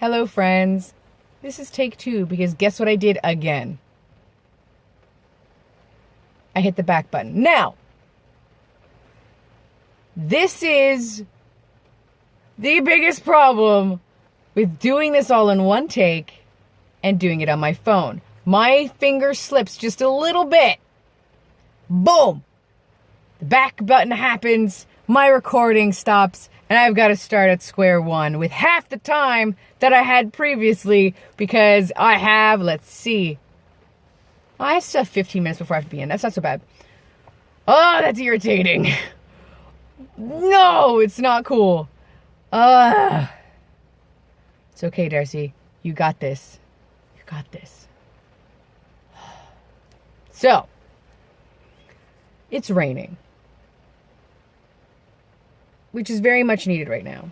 Hello, friends. This is take 2 because guess what I did again? I hit the back button. Now, this is the biggest problem with doing this all in one take and doing it on my phone. My finger slips just a little bit. Boom! The back button happens, my recording stops, and I've got to start at square one with half the time that I had previously because I have, let's see, I still have 15 minutes before I have to be in. That's not so bad. Oh, that's irritating. No, it's not cool. It's okay, Darcy. You got this. You got this. So, it's raining, which is very much needed right now.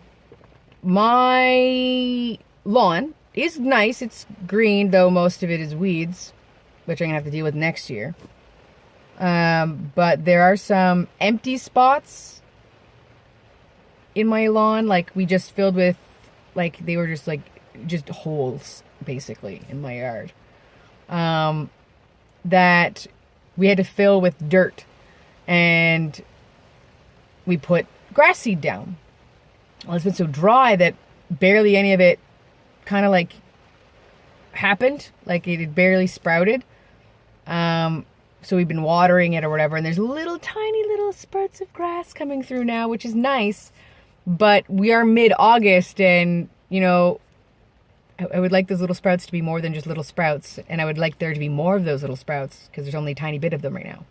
My lawn is nice. It's green, though most of it is weeds, which I'm going to have to deal with next year. But there are some empty spots in my lawn, like we just filled with, like they were just holes, basically, in my yard. That we had to fill with dirt. And we put grass seed down. Well, it's been so dry that barely any of it kind of like happened. Like it had barely sprouted. So we've been watering it or whatever. And there's tiny little sprouts of grass coming through now, which is nice. But we are mid-August and, you know, I would like those little sprouts to be more than just little sprouts. And I would like there to be more of those little sprouts because there's only a tiny bit of them right now.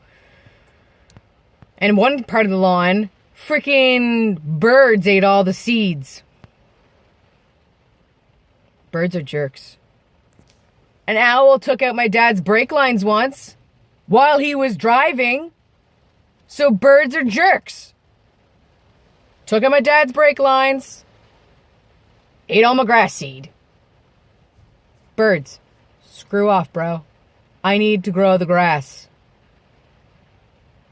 And one part of the lawn, freaking birds ate all the seeds. Birds are jerks. An owl took out my dad's brake lines once while he was driving. So birds are jerks. Took out my dad's brake lines. Ate all my grass seed. Birds, screw off, bro. I need to grow the grass.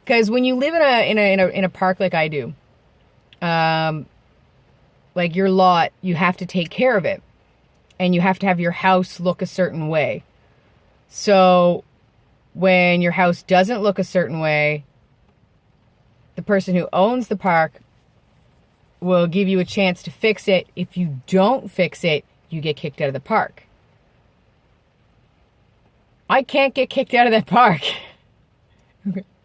Because when you live in a park like I do, like your lot, you have to take care of it, and you have to have your house look a certain way. So when your house doesn't look a certain way, the person who owns the park will give you a chance to fix it. If you don't fix it, you get kicked out of the park. I can't get kicked out of that park.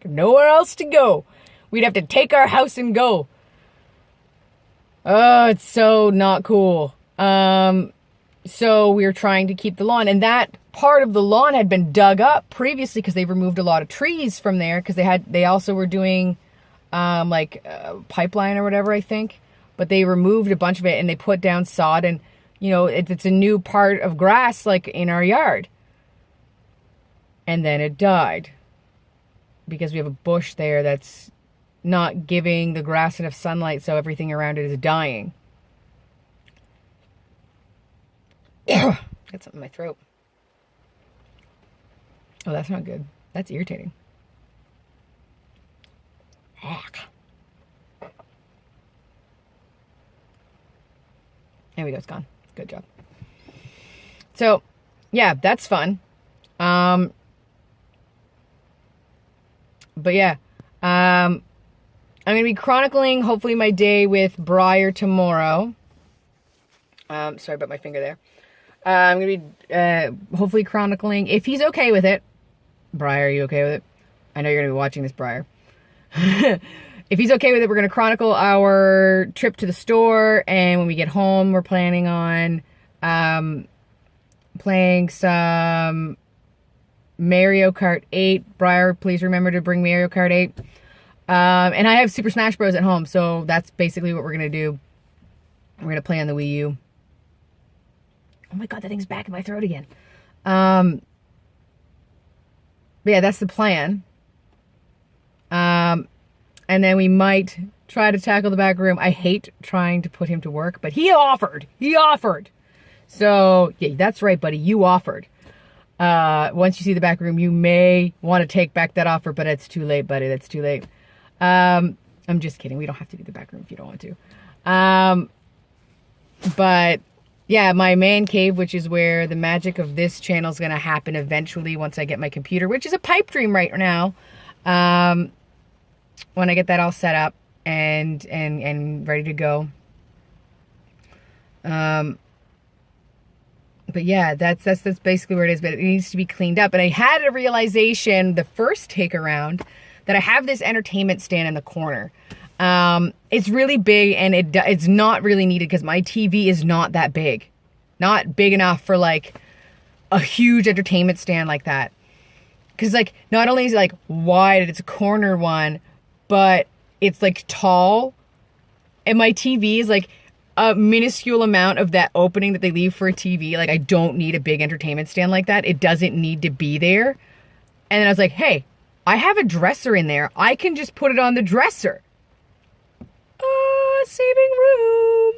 Nowhere else to go. We'd have to take our house and go. Oh, it's so not cool. So we were trying to keep the lawn, and that part of the lawn had been dug up previously because they removed a lot of trees from there because they also were doing pipeline or whatever, I think. But they removed a bunch of it and they put down sod, and you know it's a new part of grass like in our yard. And then it died. Because we have a bush there that's not giving the grass enough sunlight, so everything around it is dying. Got something in my throat. Oh, that's not good. That's irritating. There we go, it's gone. Good job. So, yeah, that's fun. But yeah, I'm going to be chronicling, hopefully, my day with Briar tomorrow. Sorry about my finger there. I'm going to be hopefully chronicling, if he's okay with it. Briar, are you okay with it? I know you're going to be watching this, Briar. If he's okay with it, we're going to chronicle our trip to the store. And when we get home, we're planning on playing some Mario Kart 8. Briar, please remember to bring Mario Kart 8. And I have Super Smash Bros. At home, so that's basically what we're going to do. We're going to play on the Wii U. Oh my god, that thing's back in my throat again. But yeah, that's the plan. And then we might try to tackle the back room. I hate trying to put him to work, but he offered. He offered. So, yeah, that's right, buddy. You offered. Once you see the back room, you may want to take back that offer, but it's too late, buddy. That's too late. I'm just kidding. We don't have to do the back room if you don't want to. But yeah, my man cave, which is where the magic of this channel is going to happen eventually once I get my computer, which is a pipe dream right now. When I get that all set up and ready to go. But yeah, that's basically where it is. But it needs to be cleaned up. And I had a realization the first take around that I have this entertainment stand in the corner. It's really big, and it's not really needed because my TV is not that big. Not big enough for like a huge entertainment stand like that. Because like not only is it like wide, it's a corner one, but it's like tall. And my TV is like a minuscule amount of that opening that they leave for a TV. Like I don't need a big entertainment stand like that. It doesn't need to be there. And then I was like, hey, I have a dresser in there. I can just put it on the dresser. Saving room.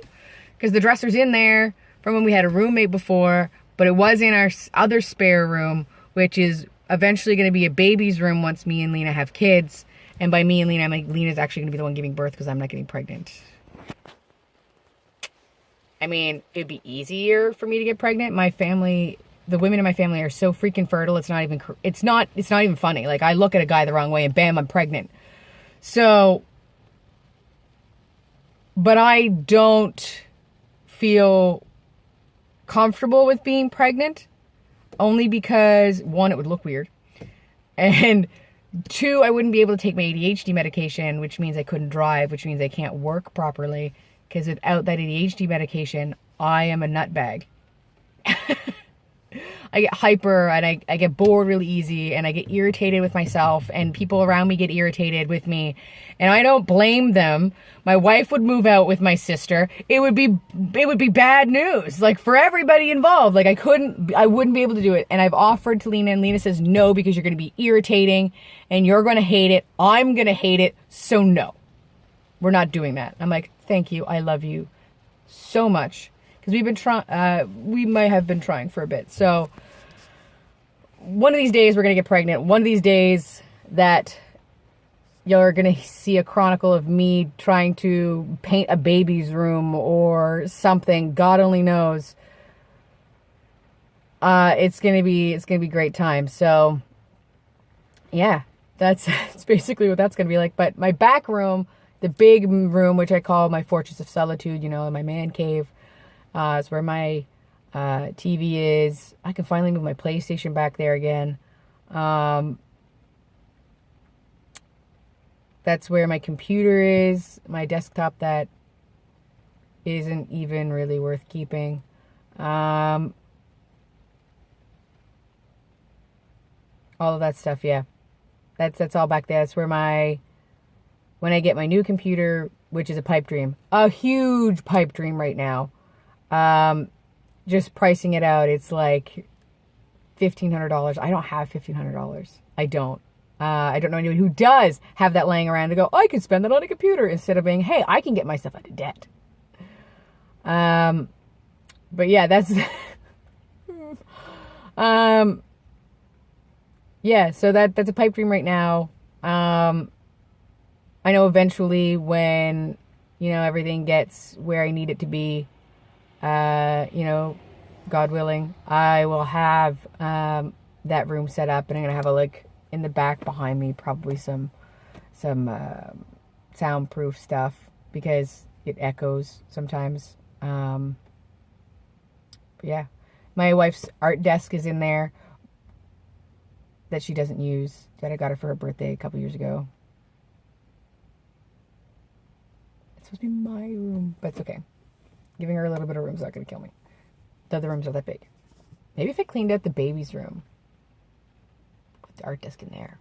Because the dresser's in there from when we had a roommate before, but it was in our other spare room, which is eventually going to be a baby's room once me and Lena have kids. And by me and Lena, I mean Lena's actually going to be the one giving birth because I'm not getting pregnant. I mean, it'd be easier for me to get pregnant. My family, the women in my family are so freaking fertile. It's not even funny. Like I look at a guy the wrong way and bam, I'm pregnant. So, but I don't feel comfortable with being pregnant only because one, it would look weird. And two, I wouldn't be able to take my ADHD medication, which means I couldn't drive, which means I can't work properly. Because without that ADHD medication, I am a nutbag. I get hyper and I get bored really easy and I get irritated with myself and people around me get irritated with me. And I don't blame them. My wife would move out with my sister. It would be bad news, like for everybody involved. Like I wouldn't be able to do it. And I've offered to Lena and Lena says no, because you're going to be irritating and you're going to hate it. I'm going to hate it. So no, we're not doing that. I'm like, thank you. I love you so much. Because we've been trying, we might have been trying for a bit. So one of these days we're going to get pregnant. One of these days that you're going to see a chronicle of me trying to paint a baby's room or something. God only knows. It's going to be great time. So yeah, that's basically what that's going to be like. But my back room, the big room, which I call my fortress of solitude, you know, my man cave, is where my TV is. I can finally move my PlayStation back there again. That's where my computer is, my desktop that isn't even really worth keeping. All of that stuff, yeah. That's all back there. That's where when I get my new computer, which is a pipe dream, a huge pipe dream right now. Just pricing it out, it's like $1,500. I don't have $1,500. I don't know anyone who does have that laying around to go, I could spend that on a computer instead of being, hey, I can get myself out of debt. But yeah, that's, yeah, so that's a pipe dream right now. I know eventually when, you know, everything gets where I need it to be, you know, God willing, I will have, that room set up, and I'm going to have in the back behind me, probably some soundproof stuff because it echoes sometimes. But yeah, my wife's art desk is in there that she doesn't use, that I got her for her birthday a couple years ago. It's supposed to be my room, but it's okay. Giving her a little bit of room is not going to kill me. The other rooms are that big. Maybe if I cleaned out the baby's room, put the art desk in there.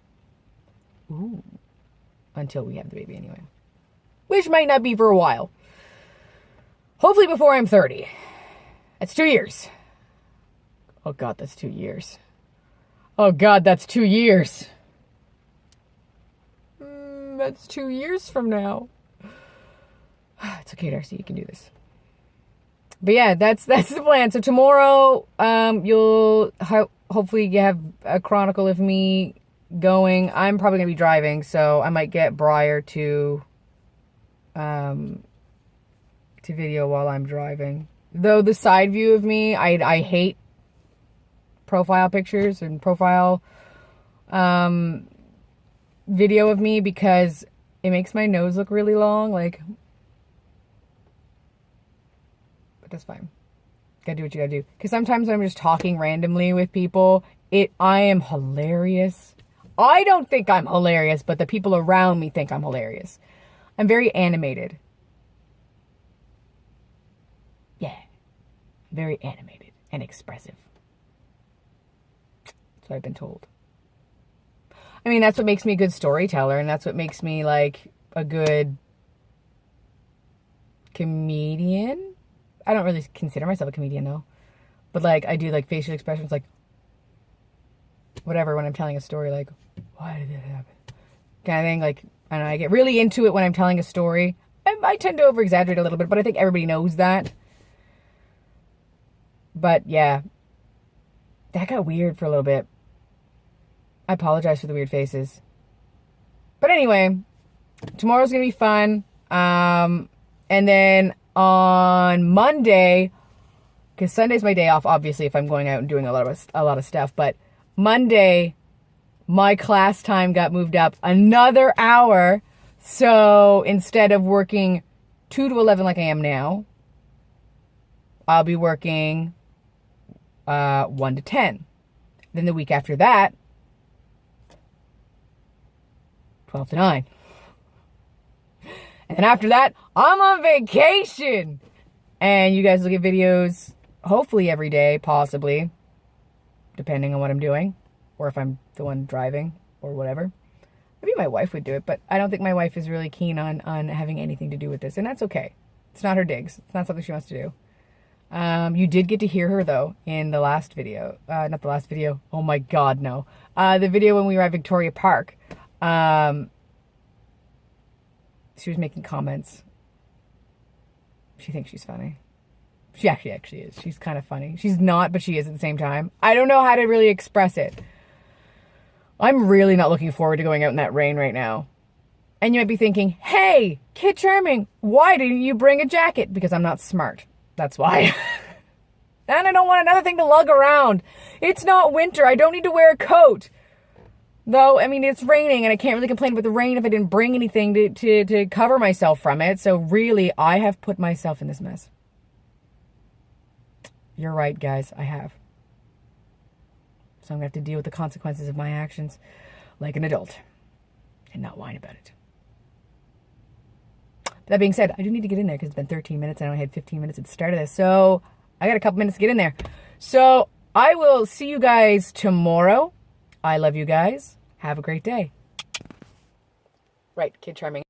Ooh. Until we have the baby anyway. Which might not be for a while. Hopefully before I'm 30. That's 2 years. Oh God, that's 2 years. Oh God, that's 2 years. That's 2 years from now. It's okay, Darcy, you can do this. But yeah, that's the plan. So tomorrow, you'll hopefully have a chronicle of me going. I'm probably gonna be driving, so I might get Briar to video while I'm driving. Though the side view of me, I hate profile pictures and profile video of me because it makes my nose look really long. Like, but that's fine. Gotta do what you gotta do. Because sometimes when I'm just talking randomly with people, I am hilarious. I don't think I'm hilarious, but the people around me think I'm hilarious. I'm very animated. Yeah. Very animated and expressive. That's what I've been told. I mean, that's what makes me a good storyteller, and that's what makes me, like, a good comedian. I don't really consider myself a comedian, though. But, like, I do, like, facial expressions, like, whatever, when I'm telling a story, like, why did that happen? Kind of thing, like, I don't know, I get really into it when I'm telling a story. I tend to over-exaggerate a little bit, but I think everybody knows that. But, yeah. That got weird for a little bit. I apologize for the weird faces. But anyway, tomorrow's going to be fun. And then on Monday, because Sunday's my day off, obviously, if I'm going out and doing a lot of stuff. But Monday, my class time got moved up another hour. So instead of working 2 to 11 like I am now, I'll be working 1 to 10. Then the week after that, 12 to 9. And then after that, I'm on vacation. And you guys will get videos hopefully every day, possibly, depending on what I'm doing, or if I'm the one driving, or whatever. Maybe my wife would do it, but I don't think my wife is really keen on having anything to do with this, and that's okay. It's not her digs. It's not something she wants to do. You did get to hear her, though, in the last video. Not the last video. Oh, my God, no. The video when we were at Victoria Park. She was making comments. She thinks she's funny. She actually is. She's kind of funny. She's not, but she is at the same time. I don't know how to really express it. I'm really not looking forward to going out in that rain right now. And you might be thinking, hey, Kid Charming, why didn't you bring a jacket? Because I'm not smart. That's why. And I don't want another thing to lug around. It's not winter. I don't need to wear a coat. Though, I mean, it's raining and I can't really complain about the rain if I didn't bring anything to cover myself from it. So really, I have put myself in this mess. You're right, guys. I have. So I'm going to have to deal with the consequences of my actions like an adult and not whine about it. That being said, I do need to get in there because it's been 13 minutes and I only had 15 minutes at the start of this. So I got a couple minutes to get in there. So I will see you guys tomorrow. I love you guys. Have a great day. Right, Kid Charming.